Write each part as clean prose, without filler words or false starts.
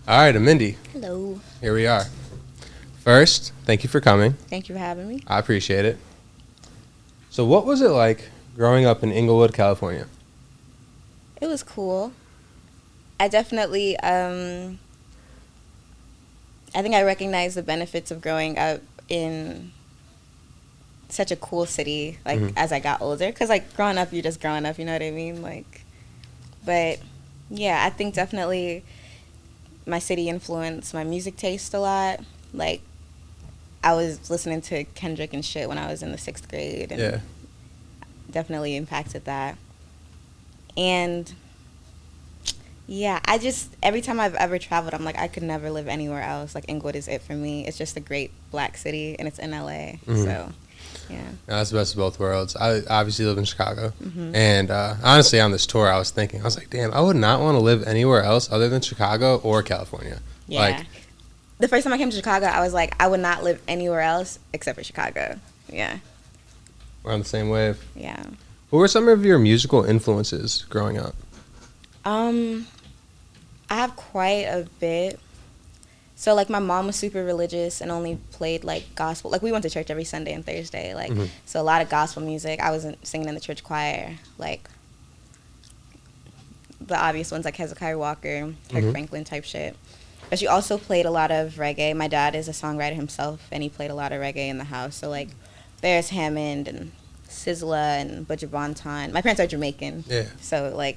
All right, Amindi, Hello. here we are. First, thank you for coming. Thank you for having me. I appreciate it. So, what was it like growing up in Inglewood, California? It was cool. I definitely, I think I recognize the benefits of growing up in such a cool city, like, hmm as I got older. Because, like, growing up, you're just growing up, you know what I mean? Like, but, yeah, I think definitely my city influenced my music taste a lot. Like, I was listening to Kendrick and shit when I was in the 6th grade, Yeah. and definitely impacted that. And yeah, I just every time I've ever traveled, I'm like I could never live anywhere else. Like Inglewood is it for me. It's just a great black city, and it's in LA. hmm So, yeah. That's the best of both worlds. I obviously live in Chicago. Mhm. And honestly, on this tour, I was thinking, I was like, damn, I would not want to live anywhere else other than Chicago or California. Yeah. Like, The first time I came to Chicago, I was like I would not live anywhere else except for Chicago. Yeah. we're on the same wave. Yeah. Who were some of your musical influences growing up? Um I have quite a bit. So like my mom was super religious and only played like gospel. Like we went to church every Sunday and Thursday. Like hmm so a lot of gospel music. I was singing in the church choir. Like the obvious ones like Hezekiah Walker, Kirk hmm Franklin type shit. But she also played a lot of reggae. My dad is a songwriter himself, and he played a lot of reggae in the house. So like Bears Hammond and Sizzla and Butcher Bonton. My parents are Jamaican, Yeah. so like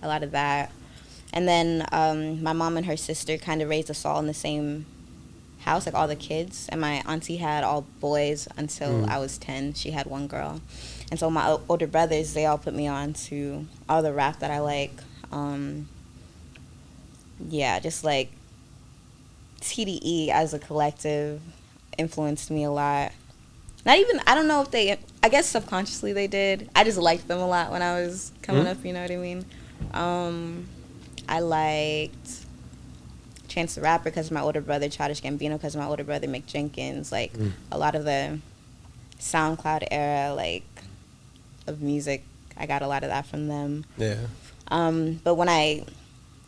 a lot of that. And then my mom and her sister kind of raised us all in the same house, like all the kids. And my auntie had all boys until Mm. I was 10. She had one girl. And so my older brothers, they all put me on to all the rap that I like. Yeah, just like TDE as a collective influenced me a lot. Not even, I don't know if they, I guess subconsciously they did. I just liked them a lot when I was coming Mm. up, you know what I mean? I liked Chance the Rapper because of my older brother, Childish Gambino because of my older brother, Mick Jenkins. Like, Mm. a lot of the SoundCloud era, like, of music, I got a lot of that from them. Yeah. But when I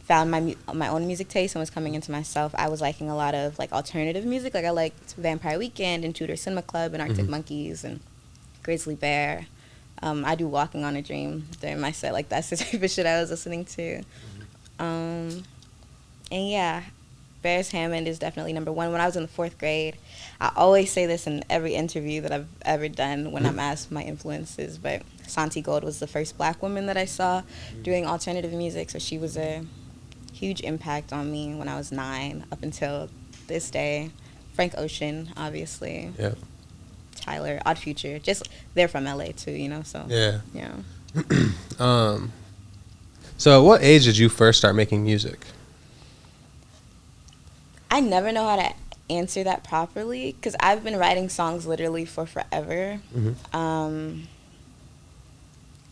found my own music taste and was coming into myself, I was liking a lot of like alternative music. Like I liked Vampire Weekend and Tudor Cinema Club and Arctic hmm Monkeys and Grizzly Bear. I do Walking on a Dream during my set. Like that's the type of shit I was listening to. Um, and yeah, Bears Hammond is definitely number one. When I was in the 4th grade, I always say this in every interview that I've ever done when I'm asked my influences, but Santi Gold was the first black woman that I saw doing alternative music, so she was a huge impact on me when I was 9 up until this day. Frank Ocean, obviously. Yeah. Tyler, Odd Future. Just they're from LA too, you know. So Yeah. yeah. um, so, at what age did you first start making music? I never know how to answer that properly because I've been writing songs literally for forever. hmm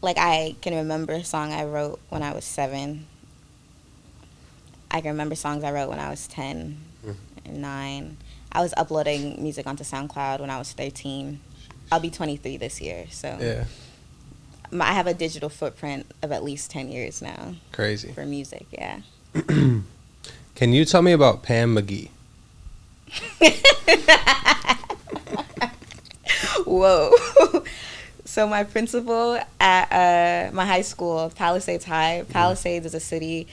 Like I can remember a song I wrote when I was 7. I can remember songs I wrote when I was 10 Mm. and 9. I was uploading music onto SoundCloud when I was 13. I'll be 23 this year, so Yeah. I have a digital footprint of at least 10 years now Crazy. for music, yeah. Can you tell me about Pam McGee? Whoa. So my principal at my high school, Palisades High. Palisades is a city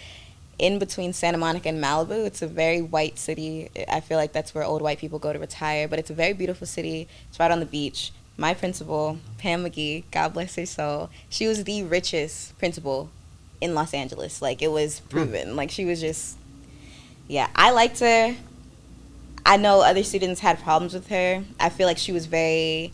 in between Santa Monica and Malibu. It's a very white city. I feel like that's where old white people go to retire, but it's a very beautiful city. It's right on the beach. My principal, Pam McGee, God bless her soul, she was the richest principal in Los Angeles. Like, it was proven. Like, she was just, yeah. I liked her. I know other students had problems with her. I feel like she was very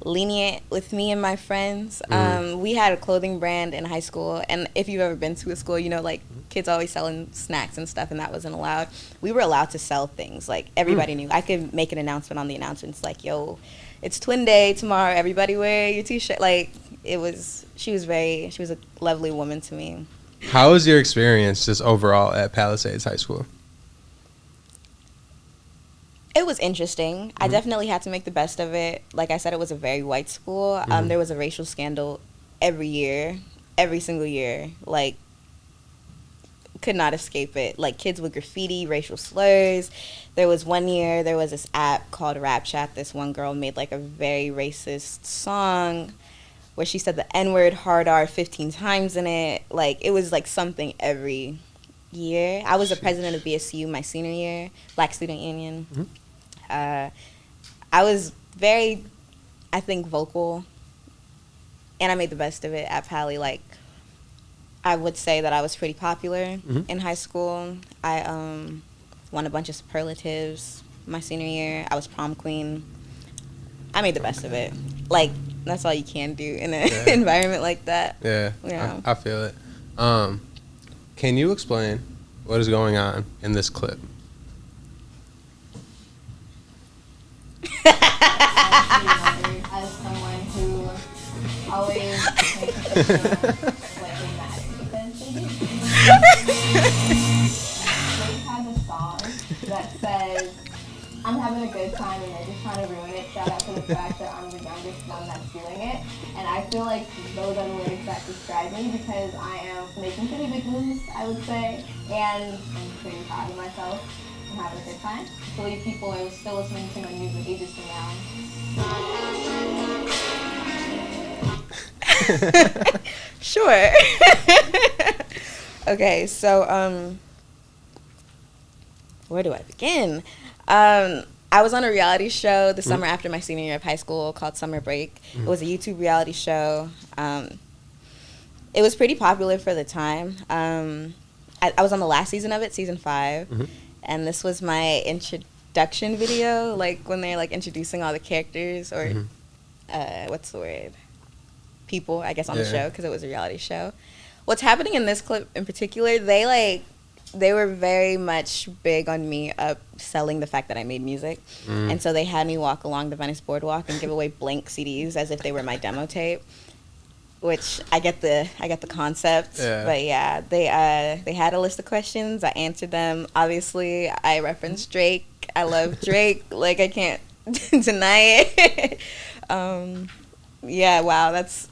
lenient with me and my friends. We had a clothing brand in high school, and if you've ever been to a school, you know, like, kids always selling snacks and stuff, and that wasn't allowed. We were allowed to sell things. Like, everybody knew. I could make an announcement on the announcements, like, yo, it's Twin Day tomorrow. Everybody wear your T-shirt. Like, she was a lovely woman to me. How was your experience just overall at Palisades High School? It was interesting. I definitely had to make the best of it. Like I said, it was a very white school. There was a racial scandal every year, every single year. Like, could not escape it. Like, kids with graffiti, racial slurs. There was one year, there was this app called Rap Chat. This one girl made, like, a very racist song where she said the N-word hard R 15 times in it. Like, it was, like, something every year. I was the president of BSU my senior year, Black Student Union. I was very, I think, vocal, and I made the best of it at Pali. Like, I would say that I was pretty popular in high school. I won a bunch of superlatives my senior year. I was prom queen. I made the best of it. Like, that's all you can do in an environment like that. Yeah. I feel it. Can you explain what is going on in this clip? As someone who always makes a slightly mad essentially. Drake has a song that says, I'm having a good time and they're just trying to ruin it. Shout out to the fact that I'm the youngest one that's doing it. And I feel like those are the lyrics that describe me because I am making pretty big moves, I would say. And I'm pretty proud of myself. I'm having a good time. I believe people are still listening to my music ages from now. Sure. Okay, so where do I begin? I was on a reality show the summer after my senior year of high school called Summer Break. It was a YouTube reality show. It was pretty popular for the time. I was on the last season of it, season 5, and this was my introduction video, like when they're like introducing all the characters or what's the word? People, I guess, on the show because it was a reality show. What's happening in this clip in particular, they were very much big on me selling the fact that I made music. And so they had me walk along the Venice Boardwalk and give away blank CDs as if they were my demo tape, which I get the concept. But yeah, they had a list of questions. I answered them. Obviously, I referenced Drake. I love Drake. Like, I can't deny it. Yeah, wow, that's...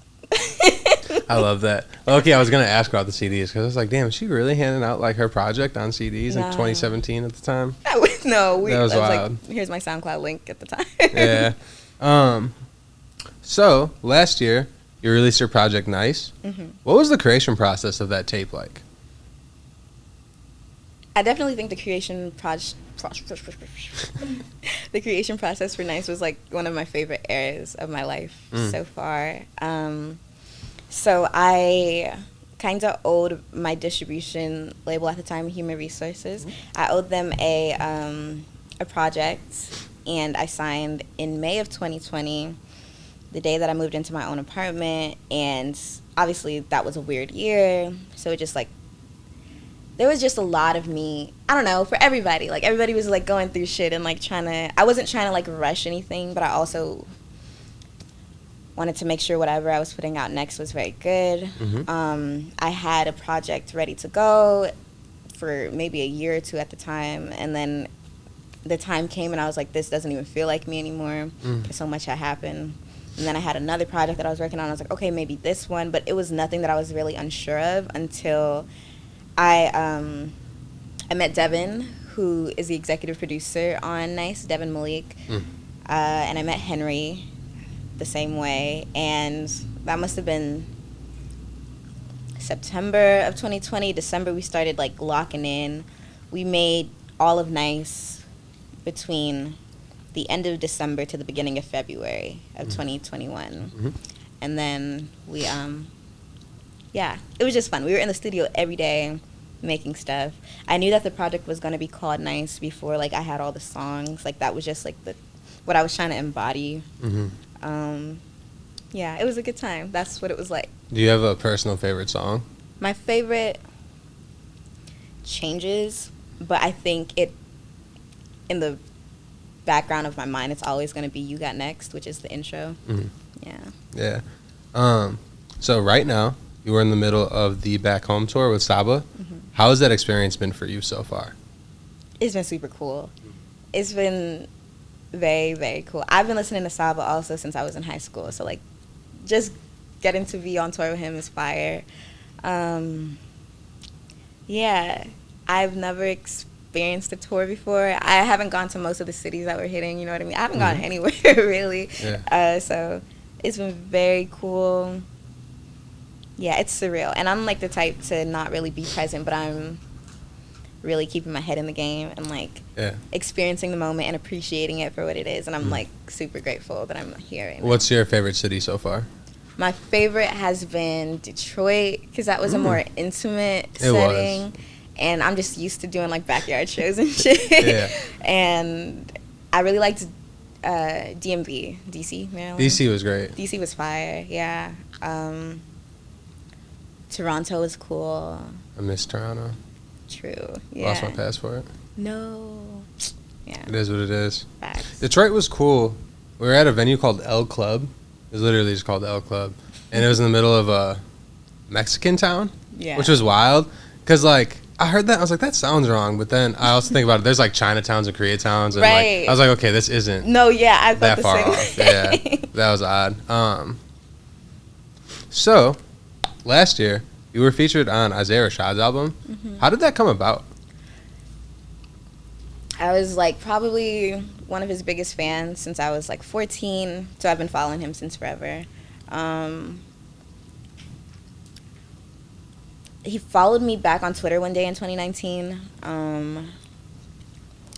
I love that. Okay, I was going to ask about the CDs because I was like, damn, is she really handing out like her project on CDs in 2017 at the time? No, that was wild. Like, here's my SoundCloud link at the time. Yeah. So, last year, you released your project Nice. What was the creation process of that tape like? I definitely think the creation the creation process for Nice was like one of my favorite eras of my life so far. So I kind of owed my distribution label at the time, Human Resources. I owed them a project, and I signed in May of 2020, the day that I moved into my own apartment. And obviously that was a weird year, so it just like, there was just a lot of me, I don't know, for everybody. Like, everybody was, like, going through shit and, like, I wasn't trying to, like, rush anything, but I also wanted to make sure whatever I was putting out next was very good. I had a project ready to go for maybe a year or two at the time, and then the time came and I was like, this doesn't even feel like me anymore. So much had happened. And then I had another project that I was working on. I was like, okay, maybe this one, but it was nothing that I was really unsure of until... I met Devin, who is the executive producer on Nice, Devin Malik, and I met Henry the same way, and that must have been September of 2020. December, we started like locking in. We made all of Nice between the end of December to the beginning of February of 2021, and then we yeah, it was just fun. We were in the studio every day making stuff. I knew that the project was going to be called Nice before, like, I had all the songs. Like, that was just, like, what I was trying to embody. Yeah, it was a good time. That's what it was like. Do you have a personal favorite song? My favorite changes, but I think it, in the background of my mind, it's always going to be You Got Next, which is the intro. Yeah. So right now, you were in the middle of the Back Home tour with Saba. How has that experience been for you so far? It's been super cool. It's been very, very cool. I've been listening to Saba also since I was in high school. So, like, just getting to be on tour with him is fire. Yeah, I've never experienced a tour before. I haven't gone to most of the cities that we're hitting, you know what I mean? I haven't gone anywhere, really. Yeah. So it's been very cool. Yeah, it's surreal. And I'm, like, the type to not really be present, but I'm really keeping my head in the game and, like, experiencing the moment and appreciating it for what it is. And I'm, like, super grateful that I'm here right now. What's your favorite city so far? My favorite has been Detroit because that was a more intimate It setting. was. And I'm just used to doing, like, backyard shows and shit. Yeah. And I really liked DMV, DC, Maryland. DC was great. DC was fire, yeah. Toronto was cool. I miss Toronto. True, yeah. Lost my passport. No. Yeah. It is what it is. Facts. Detroit was cool. We were at a venue called El Club. It was literally just called El Club. And it was in the middle of a Mexican town, which was wild. Because, like, I heard that. I was like, that sounds wrong. But then I also think about it. There's, like, Chinatowns and Koreatowns. And, like, I was like, okay, this isn't No, yeah, I that thought the far same off. thing. Yeah, that was odd. So, last year, you were featured on Isaiah Rashad's album. How did that come about? I was, like, probably one of his biggest fans since I was, like, 14. So I've been following him since forever. He followed me back on Twitter one day in 2019.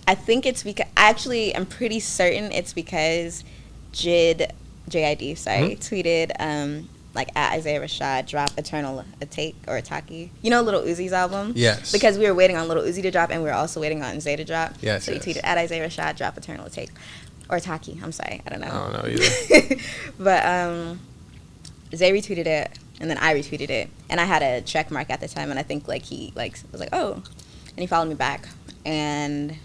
I think it's because, actually, I'm pretty certain it's because JID, tweeted, like, at Isaiah Rashad, drop Eternal a Take or a Taki. You know Lil Uzi's album? Yes. Because we were waiting on Lil Uzi to drop, and we were also waiting on Zay to drop. Yes, So he tweeted, at Isaiah Rashad, drop Eternal a Take. Or Taki, I'm sorry, I don't know. I don't know either. But Zay retweeted it, and then I retweeted it. And I had a check mark at the time, and I think, like, he, like, was like, oh. And he followed me back. And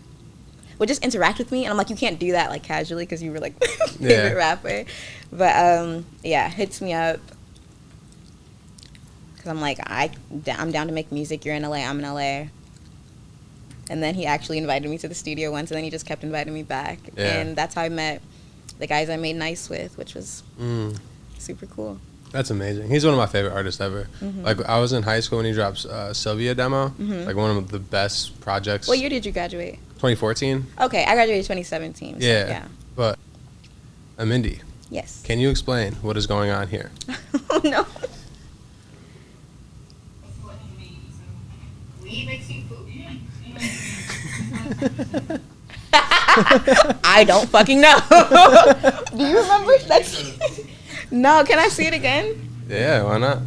would just interact with me, and I'm like, you can't do that, like, casually, because you were, like, favorite rapper. But, yeah, hits me up. Because I'm like, I'm down to make music. You're in LA, I'm in LA. And then he actually invited me to the studio once, and then he just kept inviting me back. Yeah. And that's how I met the guys I made Nice with, which was super cool. That's amazing. He's one of my favorite artists ever. Like, I was in high school when he dropped Sylvia demo. Like, one of the best projects. What year did you graduate? 2014. Okay, I graduated 2017. So yeah. But, Amindi. Yes. Can you explain what is going on here? Oh, no. I don't fucking know. Do you remember? No, can I see it again? Yeah, why not?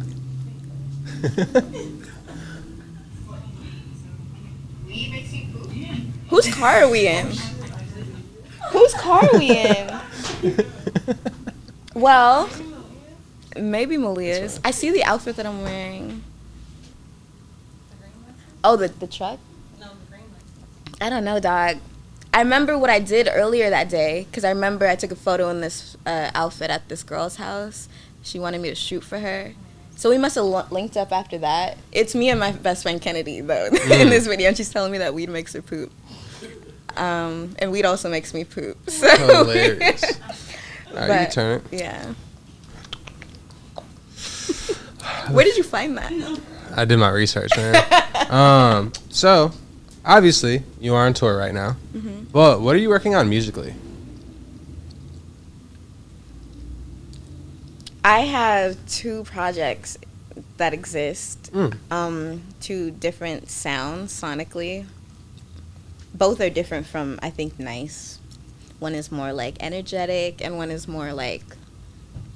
Whose car are we in? Whose car are we in? Well, maybe Malia's. I see the outfit that I'm wearing. Oh, the truck? No, the green one. I don't know, dog. I remember what I did earlier that day, because I remember I took a photo in this outfit at this girl's house. She wanted me to shoot for her. So we must have linked up after that. It's me and my best friend Kennedy, though, in this video, and she's telling me that weed makes her poop. And weed also makes me poop. So. Hilarious. All right, you turn it. Yeah. Where did you find that? I did my research, man. So, obviously, you are on tour right now. But what are you working on musically? I have 2 projects that exist. 2 different sounds sonically. Both are different from, I think, Nice. One is more, like, energetic, and one is more, like,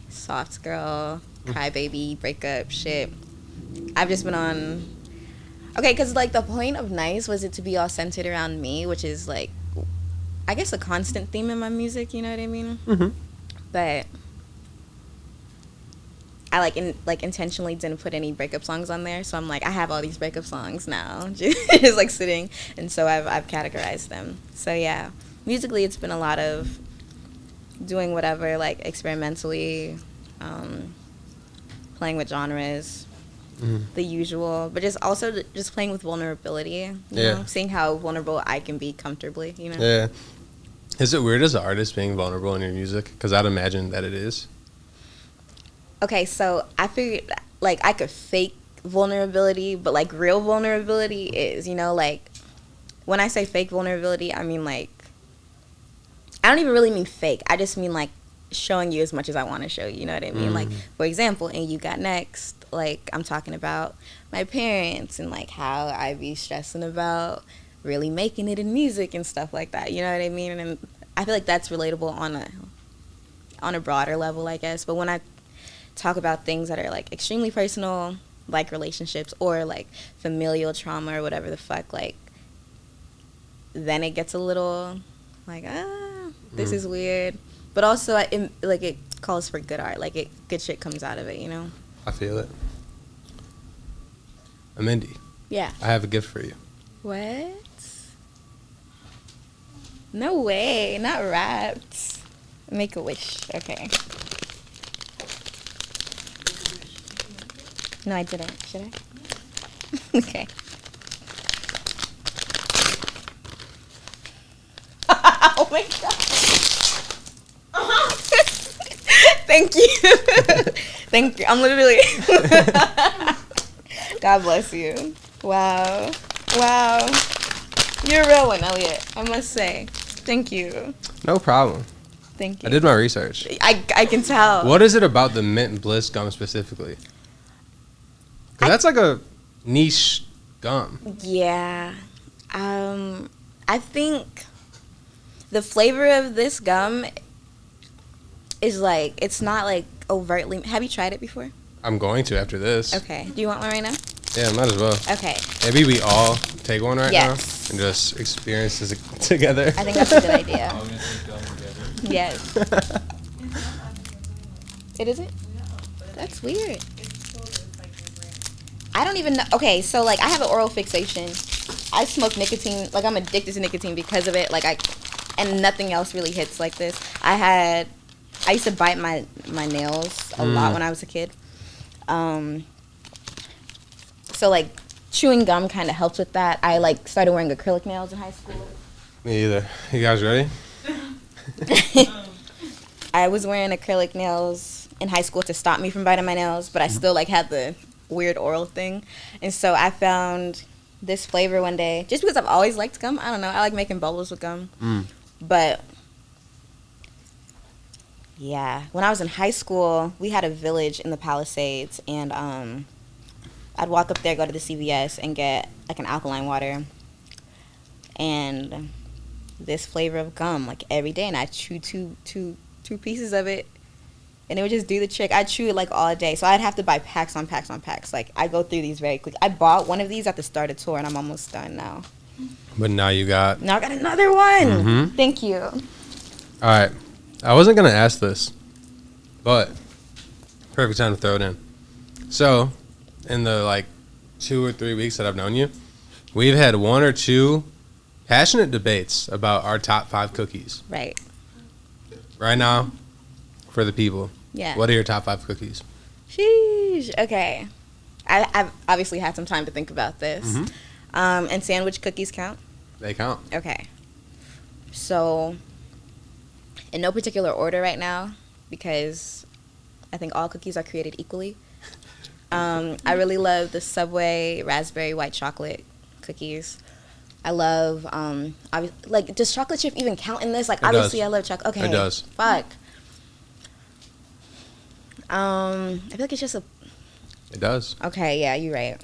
soft girl, crybaby, breakup shit. I've just been on... Okay, because, like, the point of Nice was it to be all centered around me, which is, like, I guess a constant theme in my music, you know what I mean? But I, intentionally didn't put any breakup songs on there, so I'm like, I have all these breakup songs now, just, like, sitting, and so I've categorized them. So, yeah, musically it's been a lot of doing whatever, like, experimentally, playing with genres, the usual, but just also just playing with vulnerability, you know, seeing how vulnerable I can be comfortably, you know? Yeah. Is it weird as an artist being vulnerable in your music? Because I'd imagine that it is. Okay, so I figured, like, I could fake vulnerability, but like real vulnerability is, you know, like when I say fake vulnerability, I mean like, I don't even really mean fake. I just mean like showing you as much as I want to show you, you know what I mean? Like, for example, in You Got Next, like I'm talking about my parents and like how I be stressing about really making it in music and stuff like that, you know what I mean? And I feel like that's relatable on a broader level, I guess. But when I talk about things that are like extremely personal, like relationships or like familial trauma or whatever the fuck, like then it gets a little like, this is weird. But also, it calls for good art. Like, good shit comes out of it, you know? I feel it. Amindi. Yeah. I have a gift for you. What? No way. Not wrapped. Make a wish. Okay. No, I didn't. Should I? Okay. Oh my god. Thank you. Thank you. I'm literally. God bless you. Wow. Wow. You're a real one, Elliot. I must say. Thank you. No problem. Thank you. I did my research. I can tell. What is it about the mint and bliss gum specifically? Because that's like a niche gum. Yeah. I think the flavor of this gum is like, it's not like overtly. Have you tried it before? I'm going to after this. Okay. Do you want one right now? Yeah, might as well. Okay. Maybe we all take one right now Yes. and just experience this together. I think that's a good idea. Yes. It isn't? That's weird. I don't even know. Okay, so like I have an oral fixation. I smoke nicotine. Like I'm addicted to nicotine because of it. And nothing else really hits like this. I used to bite my nails a lot when I was a kid. So like chewing gum kind of helps with that. I like started wearing acrylic nails in high school. Me either. You guys ready? I was wearing acrylic nails in high school to stop me from biting my nails, but I still like had the weird oral thing. And so I found this flavor one day just because I've always liked gum. I don't know. I like making bubbles with gum. But yeah, when I was in high school, we had a village in the Palisades, and I'd walk up there, go to the CVS, and get like an alkaline water and this flavor of gum like every day, and I'd chew two pieces of it, and it would just do the trick. I'd chew it like all day, so I'd have to buy packs on packs on packs. Like I go through these very quick. I bought one of these at the start of tour, and I'm almost done now. But now I got another one. Thank you. All right. I wasn't going to ask this, but perfect time to throw it in. So, in the like 2 or 3 weeks that I've known you, we've had 1 or 2 passionate debates about our top 5 cookies. Right. Right now, for the people. Yeah. What are your top 5 cookies? Sheesh. Okay. I've obviously had some time to think about this. And sandwich cookies count? They count. Okay. So, in no particular order right now, because I think all cookies are created equally. I really love the Subway raspberry white chocolate cookies. I love, like, does chocolate chip even count in this? Like, obviously I love chocolate. Okay. It does. Fuck. I feel like it's just a... It does. Okay, yeah, you're right.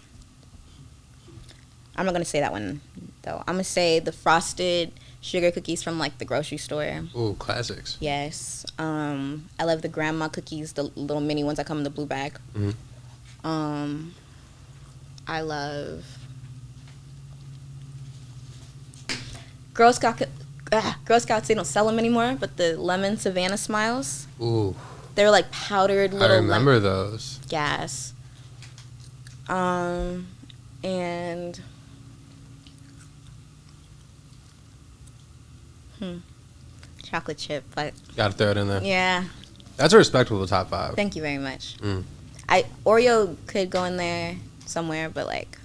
I'm not going to say that one, though. I'm going to say the frosted sugar cookies from, like, the grocery store. Ooh, classics. Yes. I love the grandma cookies, the little mini ones that come in the blue bag. I love Girl Scouts. They don't sell them anymore, but the lemon Savannah Smiles. Ooh. They were like powdered little. I remember those. Yes. And chocolate chip, but Gotta throw it in there. yeah. That's a respectable top 5. Thank you very much. Oreo could go in there somewhere, but like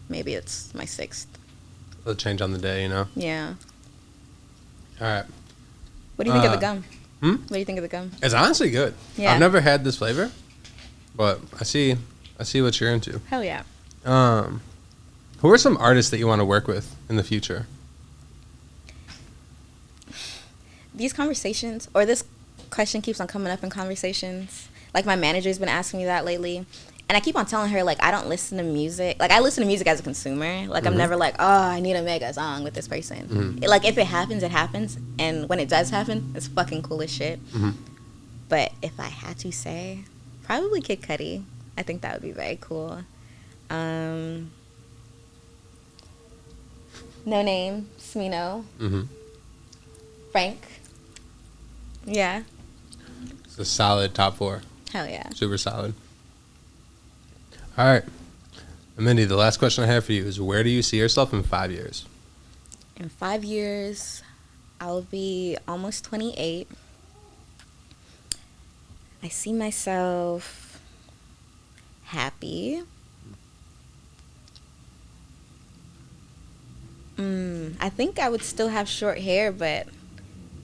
maybe it's my 6th. It'll change on the day, you know? Yeah. All right. What do you think of the gum? What do you think of the gum? It's honestly good. Yeah. I've never had this flavor, but I see I see what you're into. Hell yeah. Who are some artists that you want to work with in the future? These conversations, or this question keeps on coming up in conversations. Like, my manager's been asking me that lately. And I keep on telling her, like, I don't listen to music. Like, I listen to music as a consumer. Like, I'm never like, oh, I need to make a song with this person. Like, if it happens, it happens. And when it does happen, it's fucking cool as shit. But if I had to say, probably Kid Cudi. I think that would be very cool. No Name, Smino, Frank. Yeah. It's a solid top 4. Hell yeah. Super solid. All right. Amindi, the last question I have for you is, where do you see yourself in 5 years? In 5 years, I'll be almost 28. I see myself happy. I think I would still have short hair, but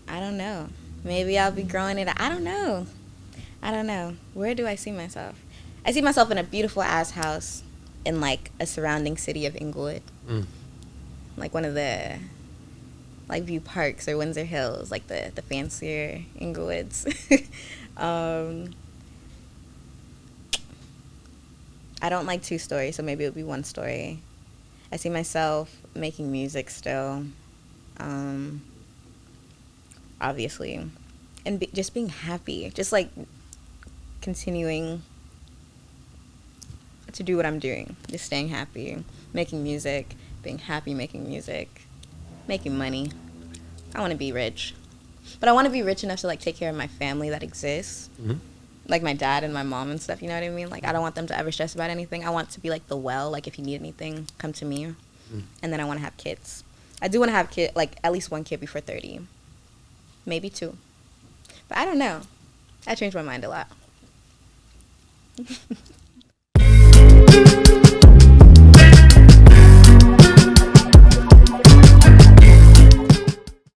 I don't know. Maybe I'll be growing it. I don't know. Where do I see myself? I see myself in a beautiful ass house in like a surrounding city of Inglewood. Like one of the like View Parks or Windsor Hills, like the fancier Inglewoods. I don't like 2 stories, so maybe it'll be 1 story. I see myself making music still, obviously, and just being happy, just like continuing to do what I'm doing, just staying happy, making music, being happy making music, making money. I want to be rich, but I want to be rich enough to like take care of my family that exists. Like my dad and my mom and stuff, you know what I mean? Like, I don't want them to ever stress about anything. I want to be like the well, like if you need anything, come to me. And then I want to have kids. I do want to have like at least 1 kid before 30. Maybe 2. But I don't know. I changed my mind a lot.